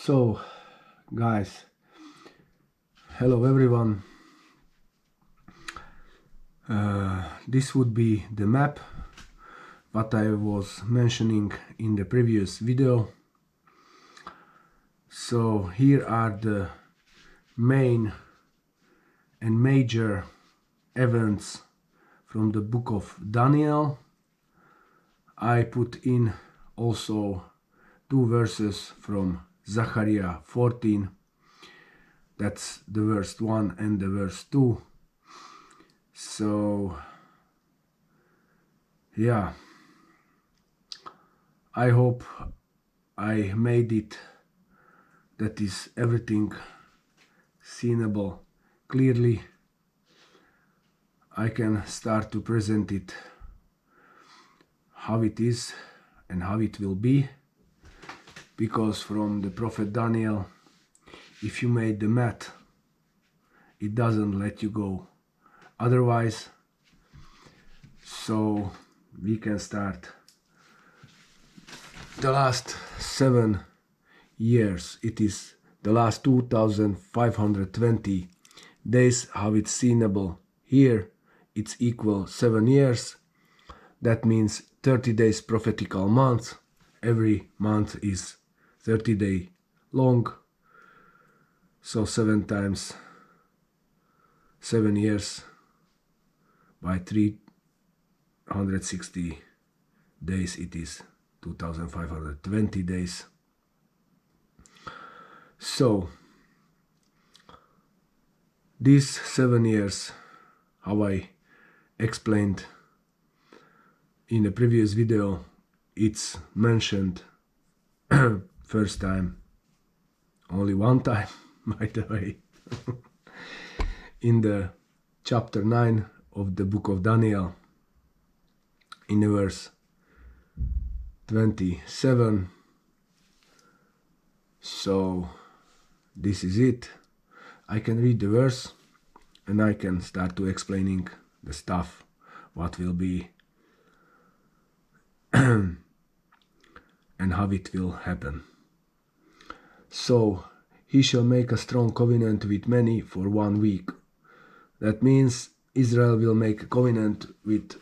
So, guys, hello everyone. This would be the map what I was mentioning in the previous video. So here are the main and major events from the book of Daniel. I put in also two verses from Zachariah 14. That's the verse 1 and the verse 2. So yeah, I hope I made it that is everything seeable clearly. I can start to present it how it is and how it will be, because from the prophet Daniel, if you made the math, it doesn't let you go otherwise. So we can start. The last 7 years, it is the last 2520 days, how it's seeable here. It's equal 7 years. That means 30 days prophetical month. Every month is 30 days long. So 7 times 7 years by 360 days, it is 2520 days. So these 7 years, how I explained in the previous video, it's mentioned first time, only one time, by the way, in the chapter 9 of the book of Daniel, in the verse 27. So this is it. I can read the verse and I can start to explaining the stuff, what will be and how it will happen. So he shall make a strong covenant with many for 1 week. That means Israel will make a covenant with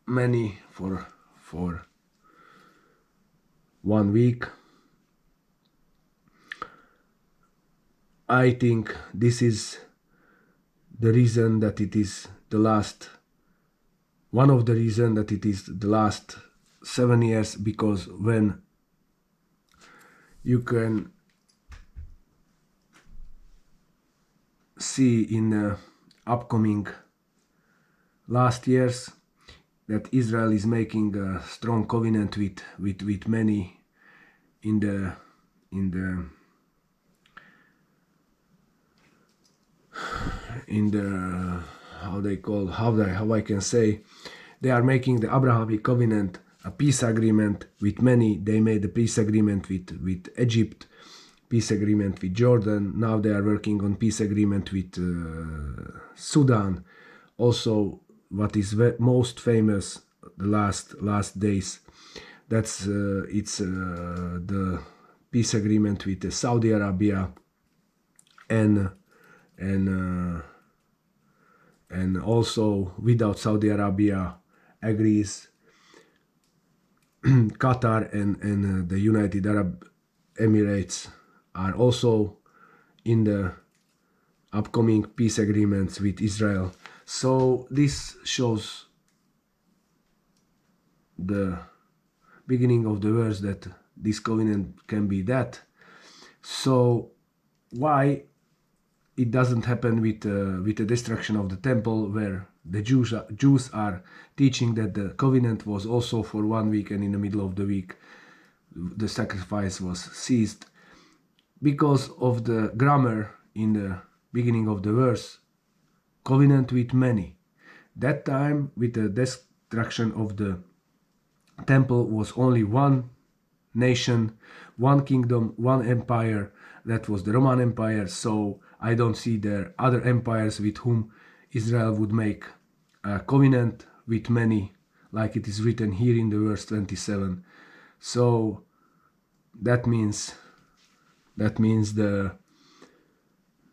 many for 1 week. I think this is the reason that it is the last, one of the reasons that it is the last 7 years, because when you can see in the upcoming last years that Israel is making a strong covenant with many in the how I can say, they are making the Abrahamic covenant, a peace agreement with many. They made a peace agreement with Egypt, peace agreement with Jordan. Now they are working on peace agreement with Sudan. Also, what is most famous the last days, that's it's the peace agreement with Saudi Arabia and also without Saudi Arabia agrees Qatar and the United Arab Emirates are also in the upcoming peace agreements with Israel. So this shows the beginning of the verse that this covenant can be that. So why it doesn't happen with the destruction of the temple, where the Jews are teaching that the covenant was also for 1 week, and in the middle of the week the sacrifice was ceased? Because of the grammar in the beginning of the verse, covenant with many. That time, with the destruction of the temple, was only one nation, one kingdom, one empire. That was the Roman Empire. So I don't see there other empires with whom Israel would make a covenant with many, like it is written here in the verse 27. So that means That means the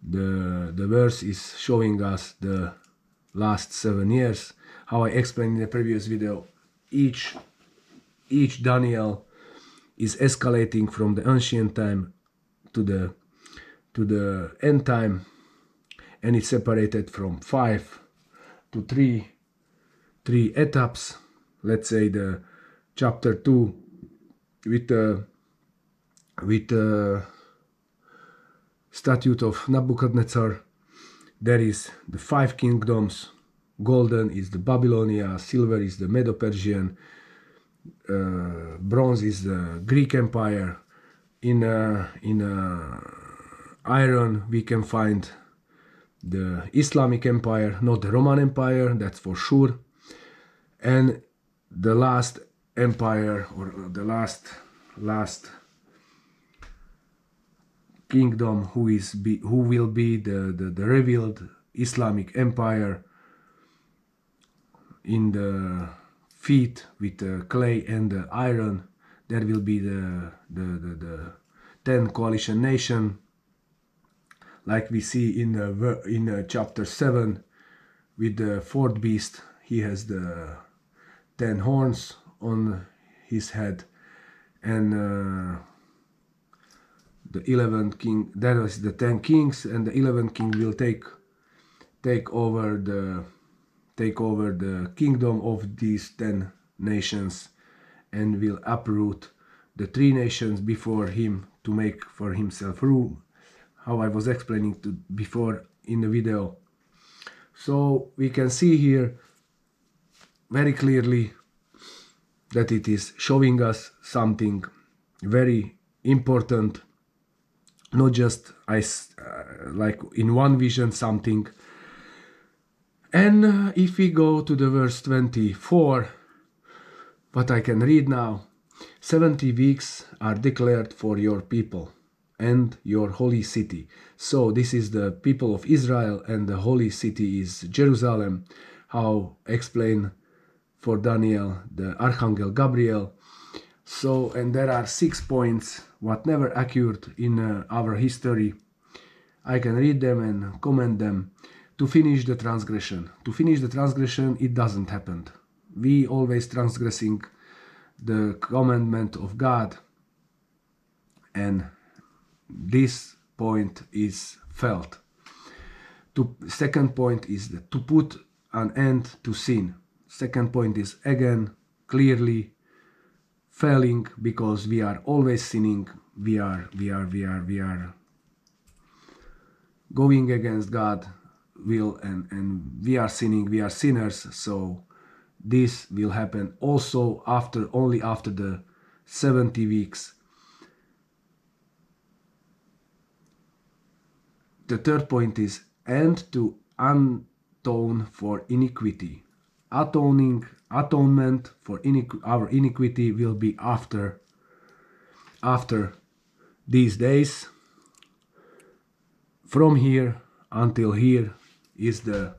verse is showing us the last 7 years. How I explained in the previous video, each Daniel is escalating from the ancient time to the end time, and it's separated from 5 to 3 etaps. Let's say the chapter 2 with the statute of Nebuchadnezzar. There is the 5 kingdoms. Golden is the Babylonia, silver is the Medo-Persian, bronze is the Greek Empire. In iron we can find the Islamic Empire, not the Roman Empire, that's for sure. And the last empire, or the last kingdom, who will be the revealed Islamic Empire, in the feet with the clay and the iron. There will be the 10 coalition nation, like we see in chapter 7 with the fourth beast. He has the 10 horns on his head, and the 11th king, that is the 10 kings, and the 11th king will take over the kingdom of these 10 nations, and will uproot the 3 nations before him to make for himself room, how I was explaining before in the video. So we can see here very clearly that it is showing us something very important, not just like in one vision something. And if we go to the verse 24, what I can read now: 70 weeks are declared for your people and your holy city. So this is the people of Israel, and the holy city is Jerusalem. How explain for Daniel the Archangel Gabriel. So, and there are 6 points what never occurred in our history. I can read them and comment them. To finish the transgression. To finish the transgression, it doesn't happen. We always transgressing the commandment of God, and this point is felt. Second point is to put an end to sin. Second point is again clearly failing, because we are always sinning. We are going against God will, and we are sinning, we are sinners. So this will happen also only after the 70 weeks. The third point is and to atone for iniquity. Atonement for our iniquity will be after these days. From here until here is the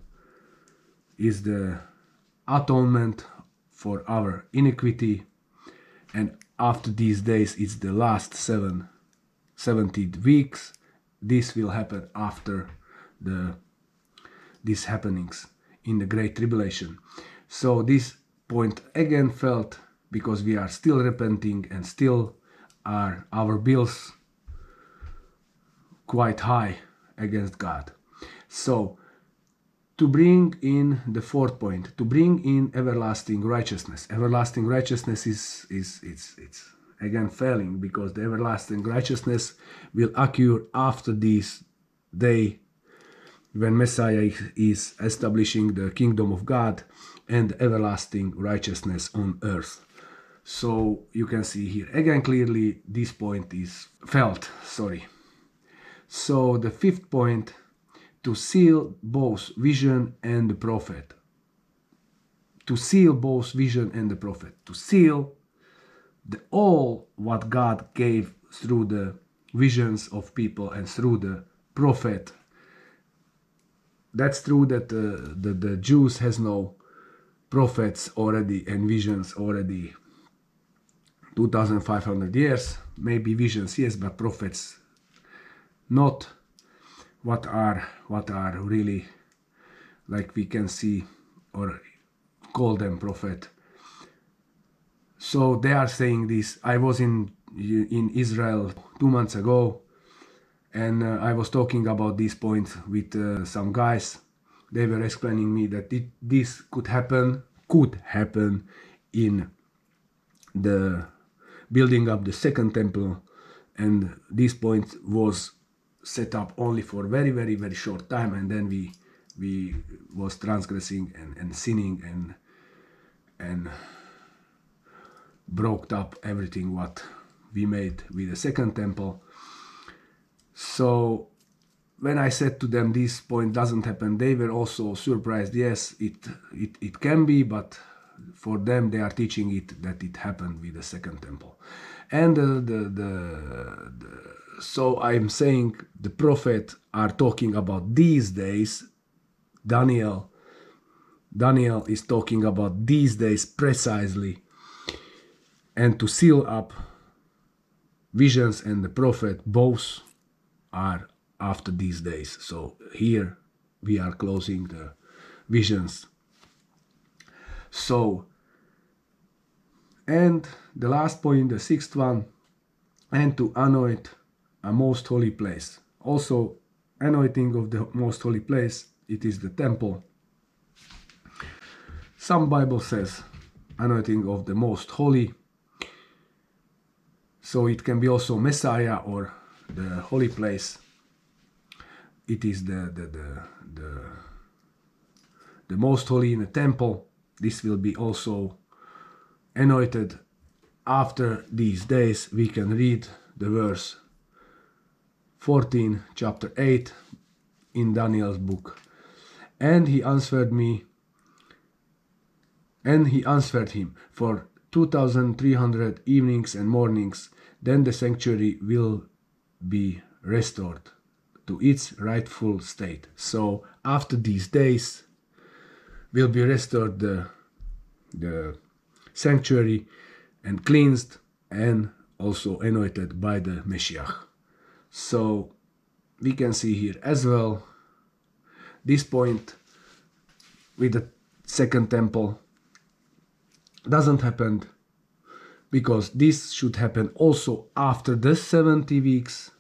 atonement for our iniquity, and after these days it's the last 70 weeks. This will happen after these happenings in the Great Tribulation. So this point again felt, because we are still repenting and still are our bills quite high against God. So to bring in the fourth point, to bring in everlasting righteousness. Everlasting righteousness is again failing, because the everlasting righteousness will occur after this day when Messiah is establishing the kingdom of God and everlasting righteousness on earth. So you can see here again clearly this point is felt. So the fifth point, to seal both vision and the prophet. To seal both vision and the prophet. To seal all what God gave through the visions of people and through the prophet. That's true that the Jews has no prophets already and visions already 2500 years. Maybe visions, yes, but prophets not what are really, like we can see or call them prophet. So they are saying this. I was in Israel 2 months ago, and I was talking about this point with some guys. They were explaining me that this could happen in the building up the second temple, and this point was set up only for very, very, very short time, and then we was transgressing and sinning and broke up everything what we made with the second temple. So when I said to them this point doesn't happen, they were also surprised. Yes, it can be, but for them they are teaching it that it happened with the second temple. And so I'm saying the prophet are talking about these days. Daniel is talking about these days precisely, and to seal up visions and the prophet, both are after these days. So here we are closing the visions. So, and the last point, the sixth one, and to anoint a most holy place. Also, anointing of the most holy place, it is the temple. Some Bible says anointing of the most holy. So it can be also Messiah or the holy place. It is the most holy in the temple. This will be also anointed after these days. We can read the verse 14, chapter 8 in Daniel's book. And he answered him, for 2,300 evenings and mornings, then the sanctuary will be restored to its rightful state. So after these days will be restored the sanctuary and cleansed and also anointed by the Messiah. So we can see here as well this point with the second temple doesn't happen, because this should happen also after the 70 weeks.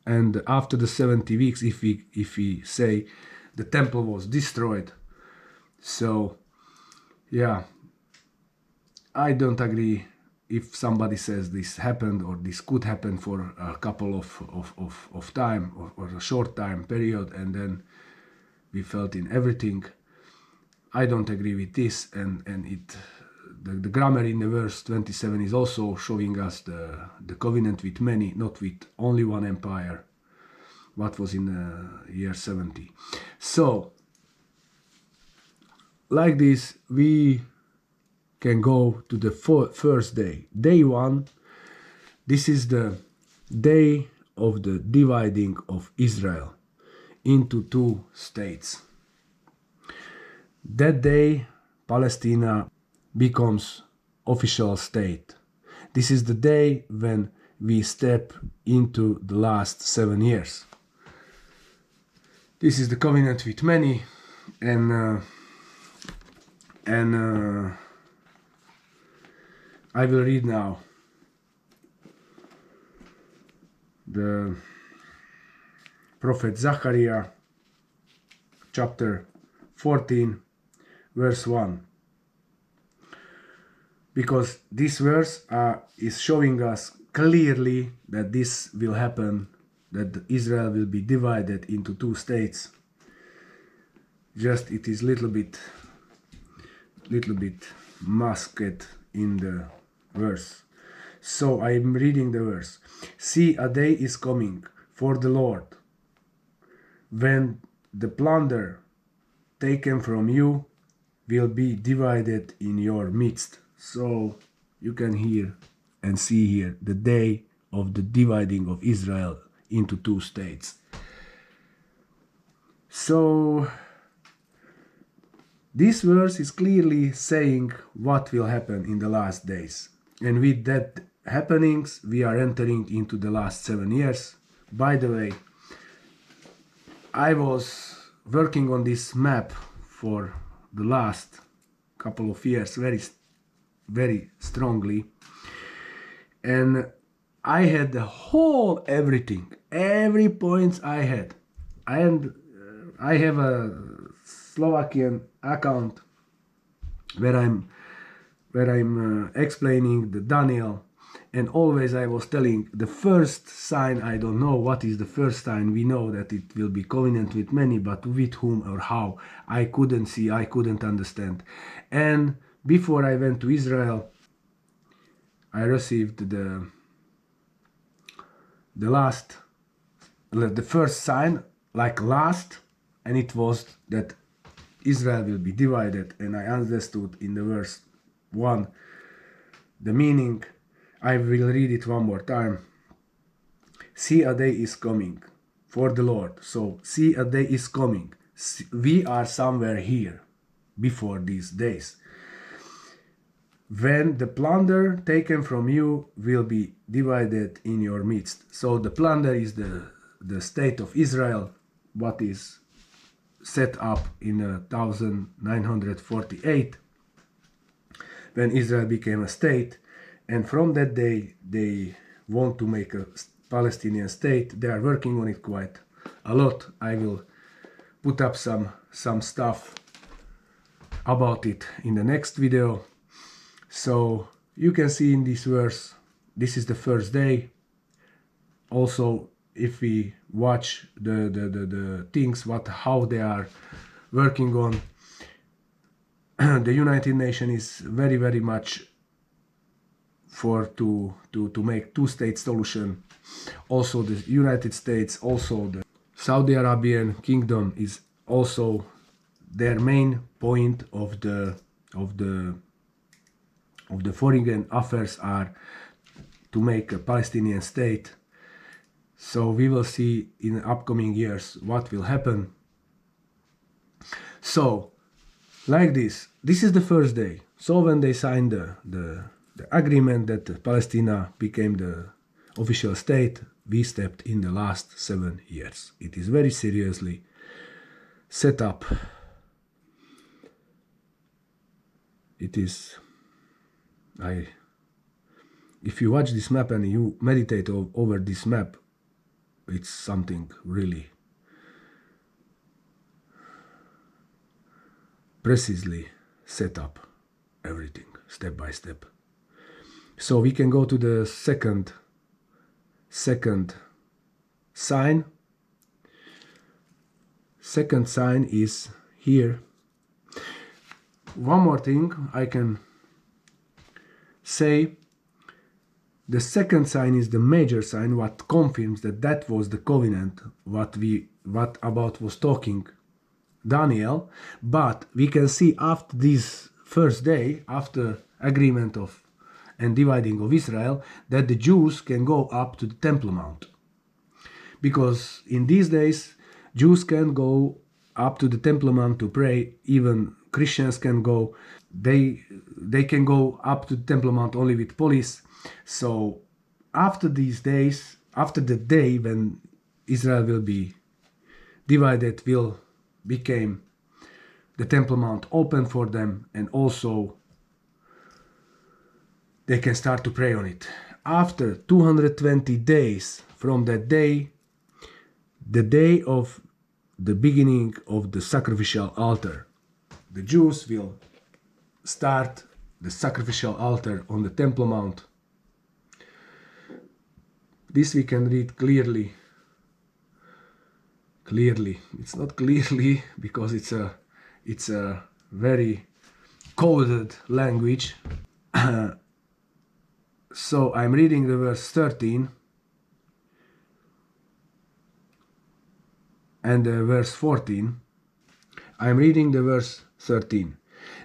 And after the 70 weeks, if we say the temple was destroyed. So yeah, I don't agree if somebody says this happened or this could happen for a couple of time or a short time period, and then we felt in everything. I don't agree with this, and the grammar in the verse 27 is also showing us the covenant with many, not with only one empire, what was in the year 70. So like this, we can go to the first day. Day 1, this is the day of the dividing of Israel into 2 states. That day, Palestine becomes official state. This is the day when we step into the last 7 years. This is the covenant with many, and I will read now the prophet Zachariah, chapter 14, verse 1. Because this verse is showing us clearly that this will happen, that Israel will be divided into 2 states. Just it is little bit masked in the verse. So I am reading the verse. See, a day is coming for the Lord, when the plunder taken from you will be divided in your midst. So you can hear and see here the day of the dividing of Israel into 2 states. So this verse is clearly saying what will happen in the last days. And with that happenings, we are entering into the last 7 years, By the way, I was working on this map for the last couple of years very strongly, and I had the whole everything, every points I had. I have a Slovakian account where I'm explaining the Daniel, and always I was telling the first sign. I don't know what is the first sign. We know that it will be covenant with many, but with whom or how I couldn't see, I couldn't understand. And before I went to Israel, I received the first sign, like last, and it was that Israel will be divided, and I understood in the verse 1 the meaning. I will read it one more time. See, a day is coming for the Lord. So, see, a day is coming. We are somewhere here before these days, when the plunder taken from you will be divided in your midst. So the plunder is the state of Israel, what is set up in 1948, when Israel became a state. And from that day they want to make a Palestinian state. They are working on it quite a lot. I will put up some stuff about it in the next video. So you can see in this verse, this is the first day. Also, if we watch the things how they are working on, the United Nations is very much to make two-state solution. Also the United States, also the Saudi Arabian kingdom is also their main point of the foreign affairs are to make a Palestinian state. So we will see in the upcoming years what will happen. So, like this is the first day. So when they signed the agreement that Palestine became the official state, we stepped in the last 7 years. It is very seriously set up. It is... if you watch this map and you meditate over this map, it's something really precisely set up, everything step by step. So we can go to the second sign. Second sign is here. One more thing I can say, the second sign is the major sign, what confirms that was the covenant what about was talking Daniel. But we can see after this first day, after agreement of and dividing of Israel, that the Jews can go up to the Temple Mount, because in these days Jews can go up to the Temple Mount to pray. Even Christians can go. They can go up to the Temple Mount only with police. So after these days, after the day when Israel will be divided, will become the Temple Mount open for them, and also they can start to pray on it. After 220 days from that day, the day of the beginning of the sacrificial altar, the Jews will start the sacrificial altar on the Temple Mount. This we can read clearly. It's not clearly because it's a very coded language. So I'm reading the verse 13 and verse 14. I'm reading the verse 13.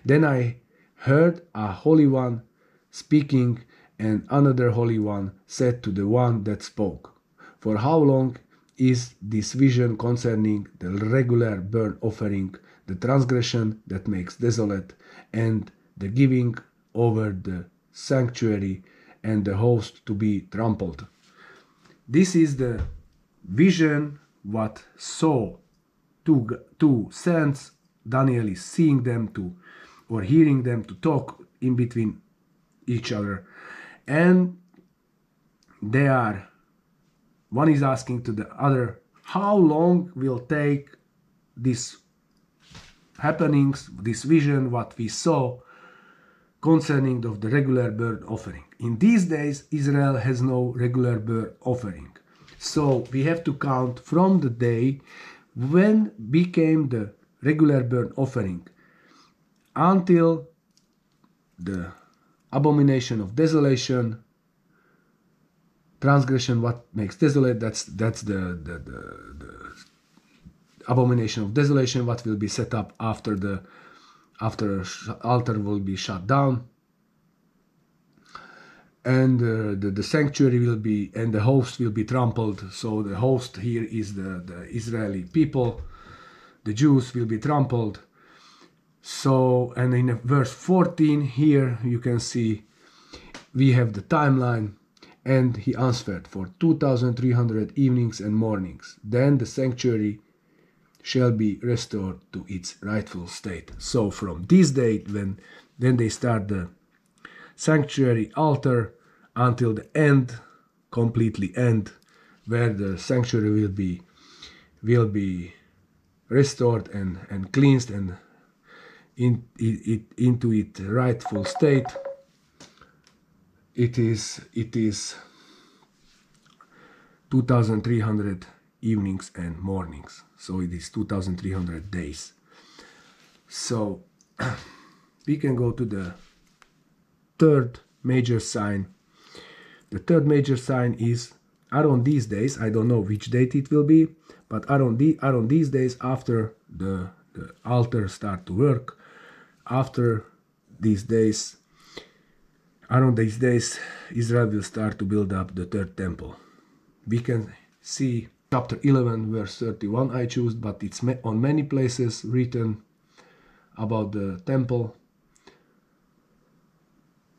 Then I heard a Holy One speaking, and another Holy One said to the one that spoke, "For how long is this vision concerning the regular burnt offering, the transgression that makes desolate, and the giving over the sanctuary and the host to be trampled?" This is the vision what saw two saints. Daniel is seeing them to, or hearing them to talk in between each other, and they are, one is asking to the other, how long will take this happenings, this vision, what we saw concerning of the regular burnt offering. In these days, Israel has no regular burnt offering. So we have to count from the day when became the regular burnt offering until the abomination of desolation, transgression, what makes desolate, that's the abomination of desolation, what will be set up after the altar will be shut down, and the sanctuary will be, and the host will be trampled. So the host here is the Israeli people, the Jews will be trampled. So, and in verse 14 here you can see we have the timeline. And he answered, for 2,300 evenings and mornings, then the sanctuary shall be restored to its rightful state. So from this date, when then they start the sanctuary altar until the end, completely end, where the sanctuary will be restored and cleansed and into its rightful state. It is 2,300 evenings and mornings. So it is 2,300 days. So we can go to the third major sign. The third major sign is around these days, I don't know which date it will be, but around these days, after the altar start to work, after these days, around these days, Israel will start to build up the third temple. We can see chapter 11, verse 31 I choose, but it's on many places written about the temple.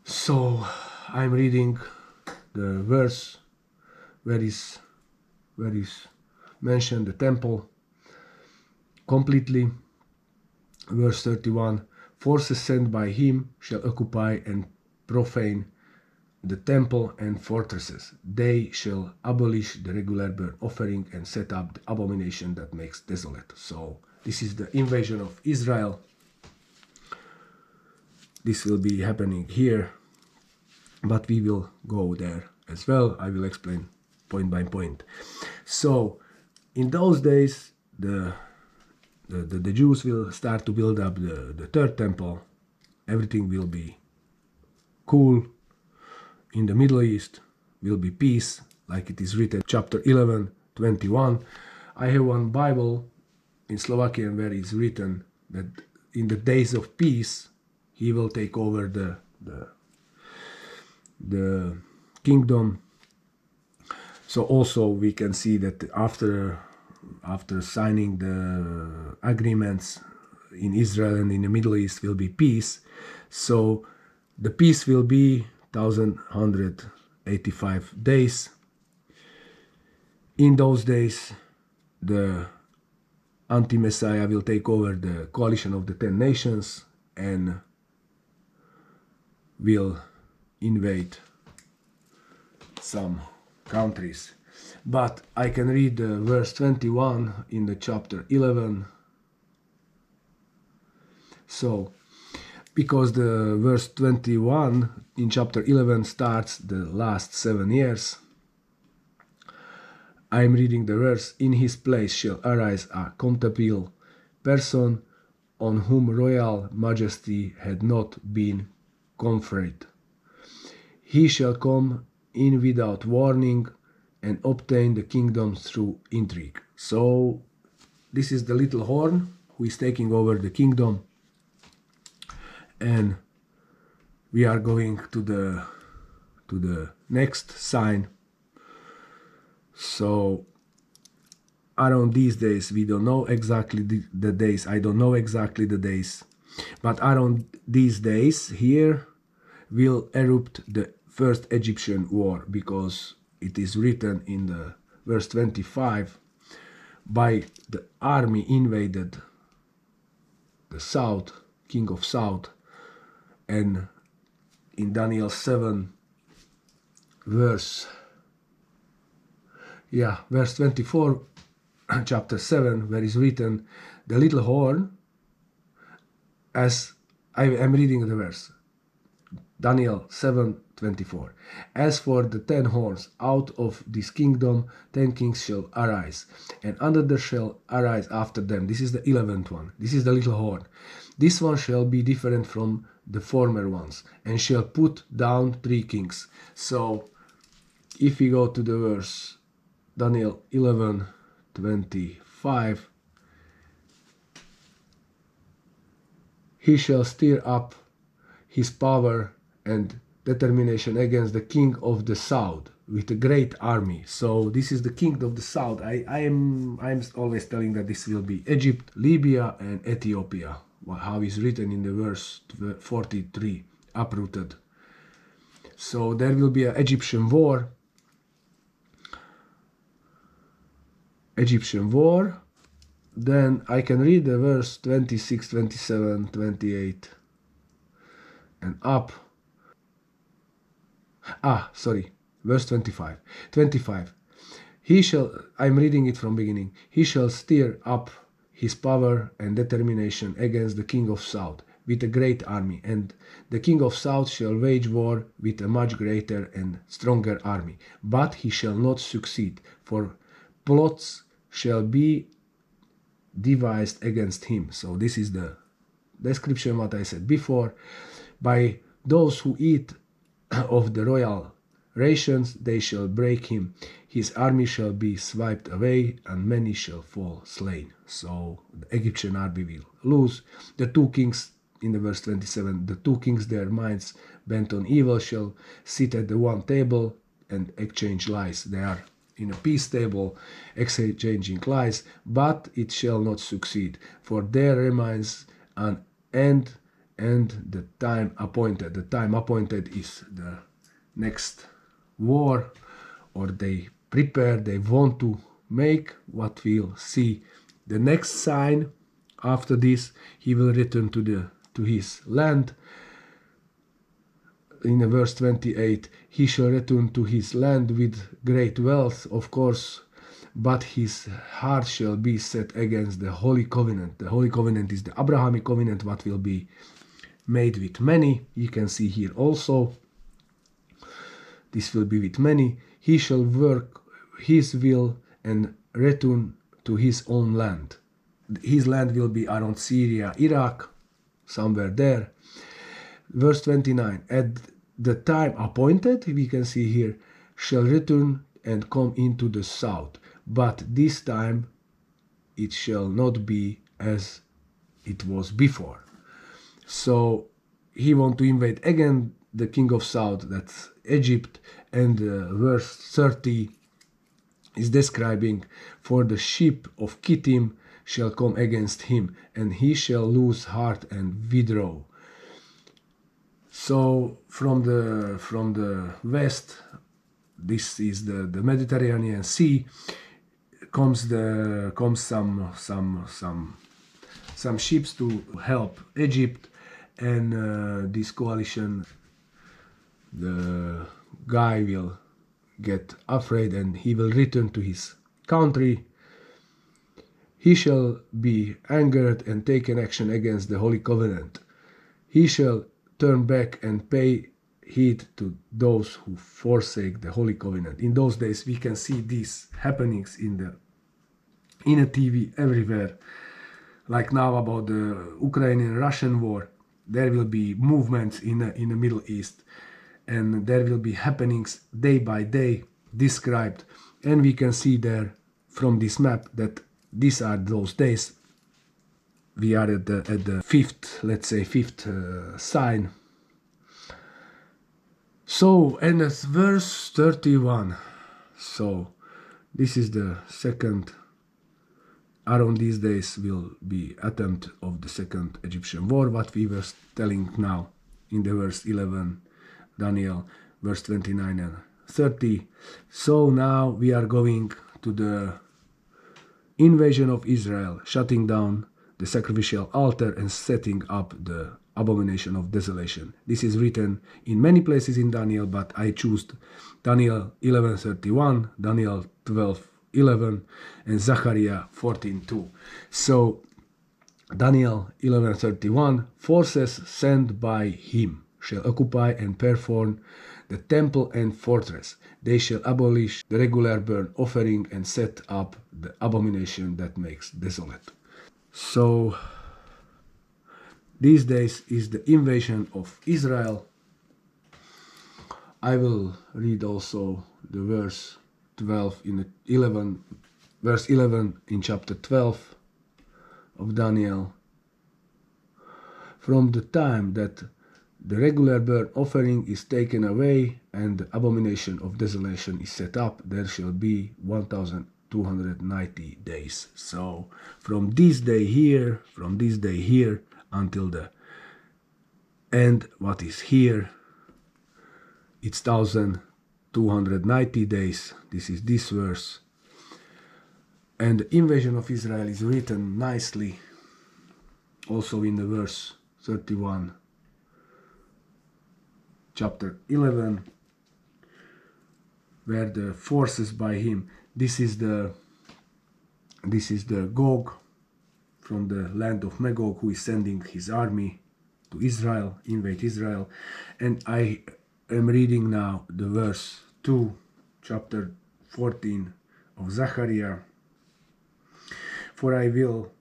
So I'm reading the verse where is mentioned the temple completely. Verse 31, forces sent by him shall occupy and profane the temple and fortresses. They shall abolish the regular burnt offering and set up the abomination that makes desolate. So this is the invasion of Israel. This will be happening here, but we will go there as well. I will explain point by point. So in those days, the Jews will start to build up the third temple. Everything will be cool. In the Middle East will be peace, like it is written, chapter 11, 21. I have one Bible in Slovakian where it's written that in the days of peace, he will take over the kingdom. So also we can see that after signing the agreements in Israel and in the Middle East will be peace. So the peace will be 1,185 days. In those days, the anti-Messiah will take over the coalition of the 10 nations and will invade some countries. But I can read verse 21 in the chapter 11. So, because the verse 21 in chapter 11 starts the last 7 years, I am reading the verse, in his place shall arise a contemptible person on whom royal majesty had not been conferred. He shall come in without warning and obtain the kingdom through intrigue. So this is the little horn who is taking over the kingdom, and we are going to the next sign. So around these days, we don't know exactly the days. I don't know exactly the days, but around these days here will erupt the first Egyptian war, because it is written in the verse 25, by the army invaded the south, king of south, and in Daniel 7 verse 24, chapter 7, where is written, the little horn, as I am reading the verse, Daniel 7:24. As for the 10 horns, out of this kingdom 10 kings shall arise, and another shall arise after them. This is the 11th one. This is the little horn. This one shall be different from the former ones, and shall put down 3 kings. So, if we go to the verse, Daniel 11:25, he shall stir up his power and determination against the king of the south with a great army. So this is the king of the south. I'm always telling that this will be Egypt, Libya, and Ethiopia. How is written in the verse 43, uprooted. So there will be an Egyptian war. Then I can read the verse 26, 27, 28 and up. Verse 25. 25. I'm reading it from beginning. He shall stir up his power and determination against the king of south with a great army, and the king of south shall wage war with a much greater and stronger army. But he shall not succeed, for plots shall be devised against him. So this is the description what I said before. By those who eat of the royal rations, they shall break him. His army shall be swiped away, and many shall fall slain. So the Egyptian army will lose. The 2 kings, in the verse 27, the 2 kings, their minds bent on evil, shall sit at the one table and exchange lies. They are in a peace table, exchanging lies, but it shall not succeed, for there remains an end and the time appointed. The time appointed is the next war, or they prepare, they want to make what we'll see. The next sign after this, he will return to his land. In the verse 28, he shall return to his land with great wealth, of course, but his heart shall be set against the Holy Covenant. The Holy Covenant is the Abrahamic covenant, what will be made with many. You can see here also, this will be with many. He shall work his will and return to his own land. His land will be around Syria, Iraq, somewhere there. Verse 29, at the time appointed, we can see here, shall return and come into the south, but this time it shall not be as it was before. So he want to invade again the king of south, that's Egypt, and verse 30 is describing, for the sheep of Kittim shall come against him, and he shall lose heart and withdraw. So from the west, this is the Mediterranean Sea, comes some ships to help Egypt, and this coalition, the guy will get afraid and he will return to his country. He shall be angered and take an action against the Holy Covenant. He shall turn back and pay heed to those who forsake the Holy Covenant. In those days we can see these happenings in a TV everywhere. Like now about the Ukrainian-Russian war, there will be movements in the Middle East, and there will be happenings day by day described, and we can see there from this map that these are those days. We are at the fifth, let's say fifth sign. So, and it's verse 31. So this is the second, around these days will be attempt of the second Egyptian war, what we were telling now in the verse 11, Daniel, verse 29 and 30. So now we are going to the invasion of Israel, shutting down the sacrificial altar and setting up the abomination of desolation. This is written in many places in Daniel, but I choose Daniel 11:31, Daniel 12:11, and Zachariah 14:2. So Daniel 11:31, forces sent by him shall occupy and perform the temple and fortress. They shall abolish the regular burnt offering and set up the abomination that makes desolate. So these days is the invasion of Israel. I will read also the verse 12 in 11, verse 11 in chapter 12 of Daniel. From the time that the regular burnt offering is taken away and the abomination of desolation is set up, there shall be 1290 days. So from this day here until the end, what is here, it's 1290 days. This is this verse. And the invasion of Israel is written nicely also in the verse 31. Chapter 11, where the forces by him, this is the Gog from the land of Magog, who is sending his army to Israel, invade Israel. And I am reading now the verse 2, chapter 14 of Zachariah. For I will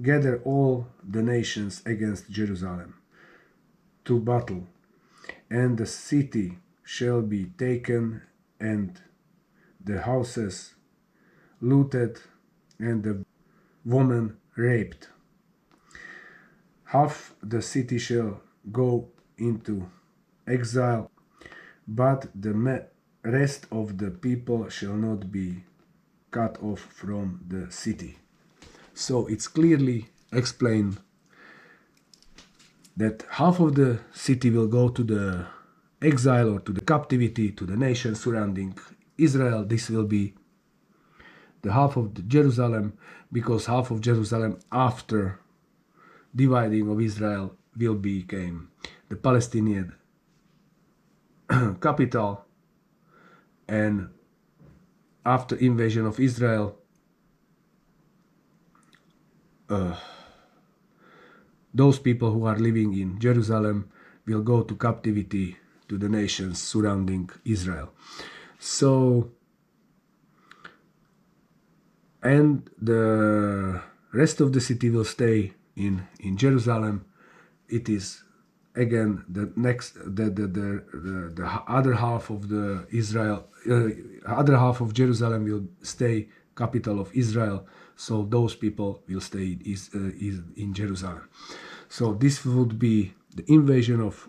gather all the nations against Jerusalem to battle, and the city shall be taken, and the houses looted, and the woman raped. Half the city shall go into exile, but the rest of the people shall not be cut off from the city. So it's clearly explained that half of the city will go to the exile or to the captivity to the nation surrounding Israel. This will be the half of the Jerusalem, because half of Jerusalem after dividing of Israel will become the Palestinian capital, and after invasion of Israel, those people who are living in Jerusalem will go to captivity to the nations surrounding Israel. So, and the rest of the city will stay in Jerusalem. It is again the next the other half of the Israel, other half of Jerusalem will stay capital of Israel. So those people will stay in Jerusalem. So this would be the invasion of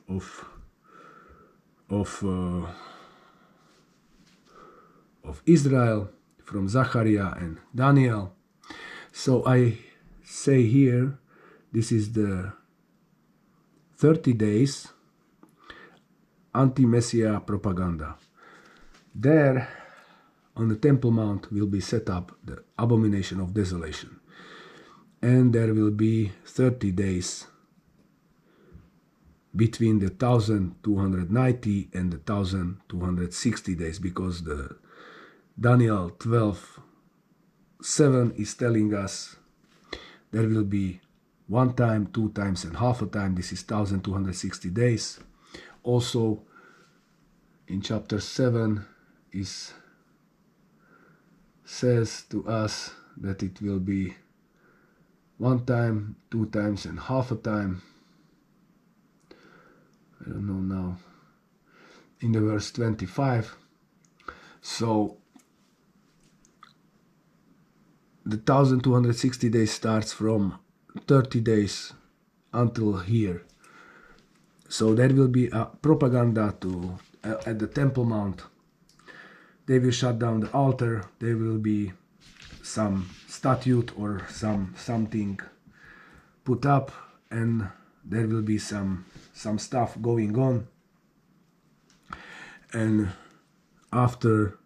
Israel from Zachariah and Daniel. So I say here, this is the 30 days anti-Messiah propaganda. There on the Temple Mount will be set up the abomination of desolation. And there will be 30 days between the 1290 and the 1260 days, because the Daniel 12:7 is telling us there will be one time, two times, and half a time. This is 1260 days. Also in chapter 7 says to us that it will be one time, two times, and half a time. I don't know now. In the verse 25. So the 1260 days starts from 30 days until here. So there will be a propaganda at the Temple Mount. They will shut down the altar. There will be some statue or something put up, and there will be some stuff going on. And after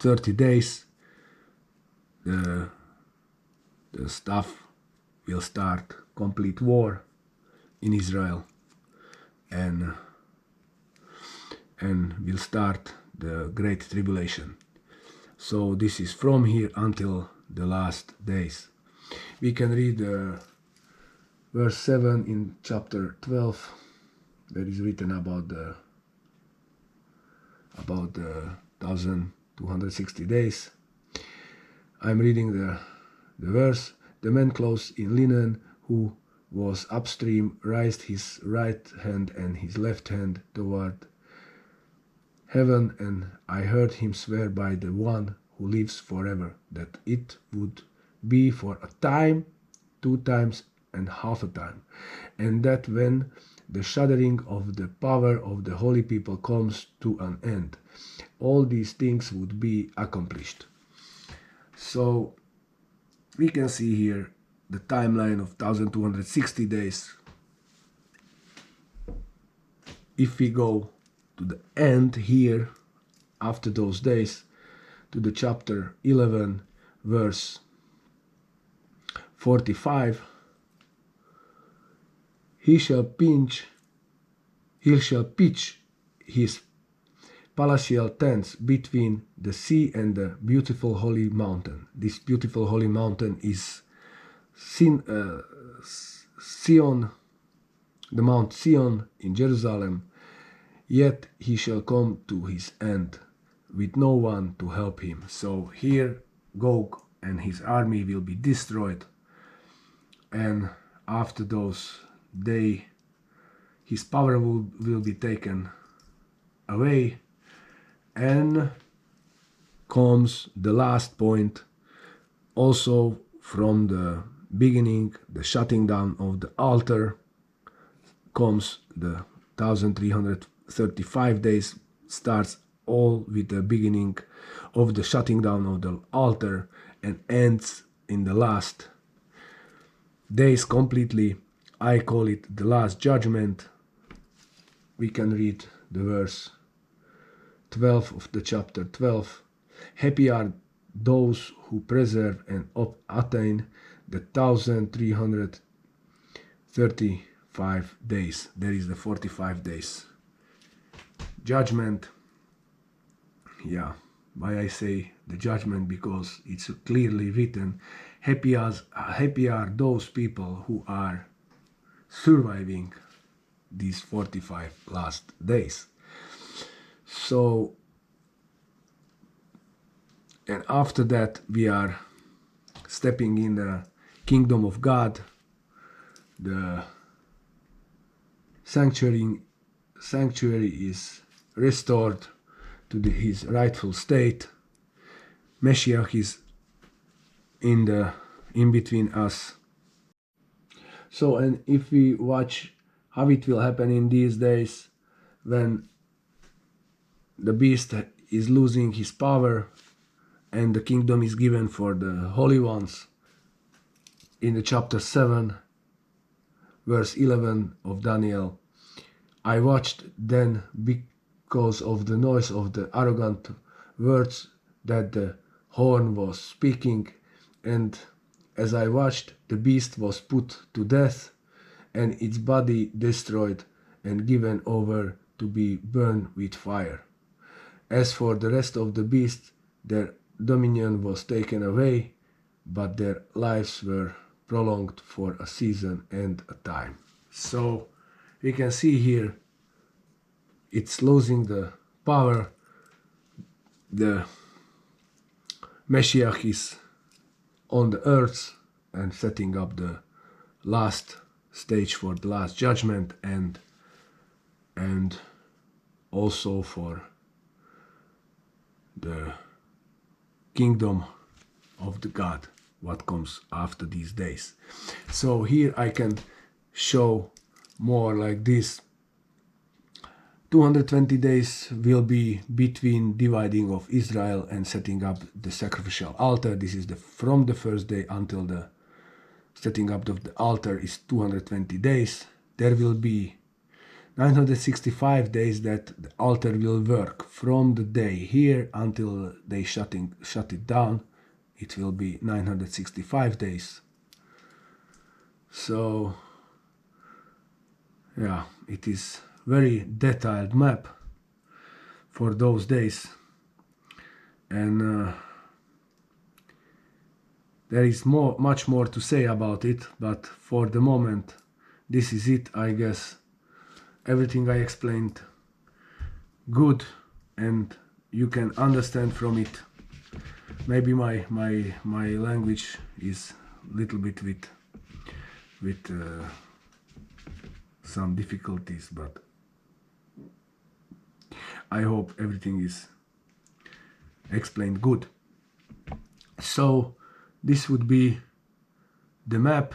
30 days, the stuff will start complete war in Israel, and will start the Great Tribulation. So this is from here until the last days. We can read verse 7 in chapter 12. There is written about the 1260 days. I'm reading the verse. The man clothed in linen who was upstream raised his right hand and his left hand toward heaven, and I heard him swear by the one who lives forever that it would be for a time, 2 times, and half a time, and that when the shuddering of the power of the holy people comes to an end, all these things would be accomplished. So we can see here the timeline of 1260 days. If we go to the end here, after those days, to the chapter 11, verse 45, he shall pitch his palatial tents between the sea and the beautiful holy mountain. This beautiful holy mountain is Sion, the Mount Sion in Jerusalem. Yet he shall come to his end with no one to help him. So here Gog and his army will be destroyed, and after those days his power will be taken away, and comes the last point, also from the beginning, the shutting down of the altar, comes the 1335 days, starts all with the beginning of the shutting down of the altar and ends in the last days completely. I call it the last judgment. We can read the verse 12 of the chapter 12. Happy are those who preserve and attain the 1335 days. There is the 45 days judgment. Yeah, why I say the judgment? Because it's clearly written, happy are those people who are surviving these 45 last days. So, and after that we are stepping in the kingdom of God. The sanctuary is restored to his rightful state. Mashiach is in between us. So, and if we watch how it will happen in these days, when the beast is losing his power and the kingdom is given for the holy ones, in the chapter 7, verse 11 of Daniel, I watched then because of the noise of the arrogant words that the horn was speaking, and as I watched, the beast was put to death, and its body destroyed and given over to be burned with fire. As for the rest of the beasts, their dominion was taken away, but their lives were prolonged for a season and a time. So we can see here it's losing the power. The Mashiach is on the earth and setting up the last stage for the last judgment, and also for the kingdom of the God, what comes after these days. So here I can show more like this. 220 days will be between dividing of Israel and setting up the sacrificial altar. This is from the first day until the setting up of the altar is 220 days. There will be 965 days that the altar will work from the day here until they shut it down. It will be 965 days. So yeah, it is very detailed map for those days, and there is much more to say about it, but for the moment this is it. I guess everything I explained good and you can understand from it. Maybe my language is a little bit with some difficulties, but I hope everything is explained good. So this would be the map.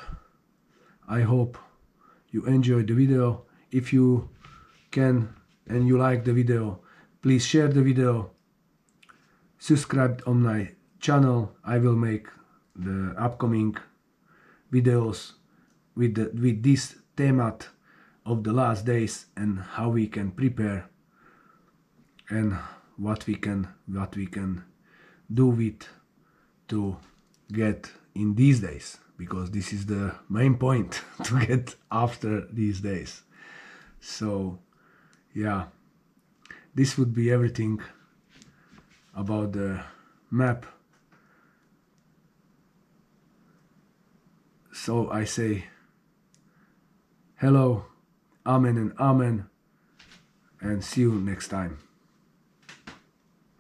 I hope you enjoyed the video. If you can and you like the video, please share the video, subscribe on my channel. I will make the upcoming videos with this themat of the last days and how we can prepare and what we can do with to get in these days, because this is the main point to get after these days. So yeah, this would be everything about the map. So I say hello, amen and amen, and see you next time.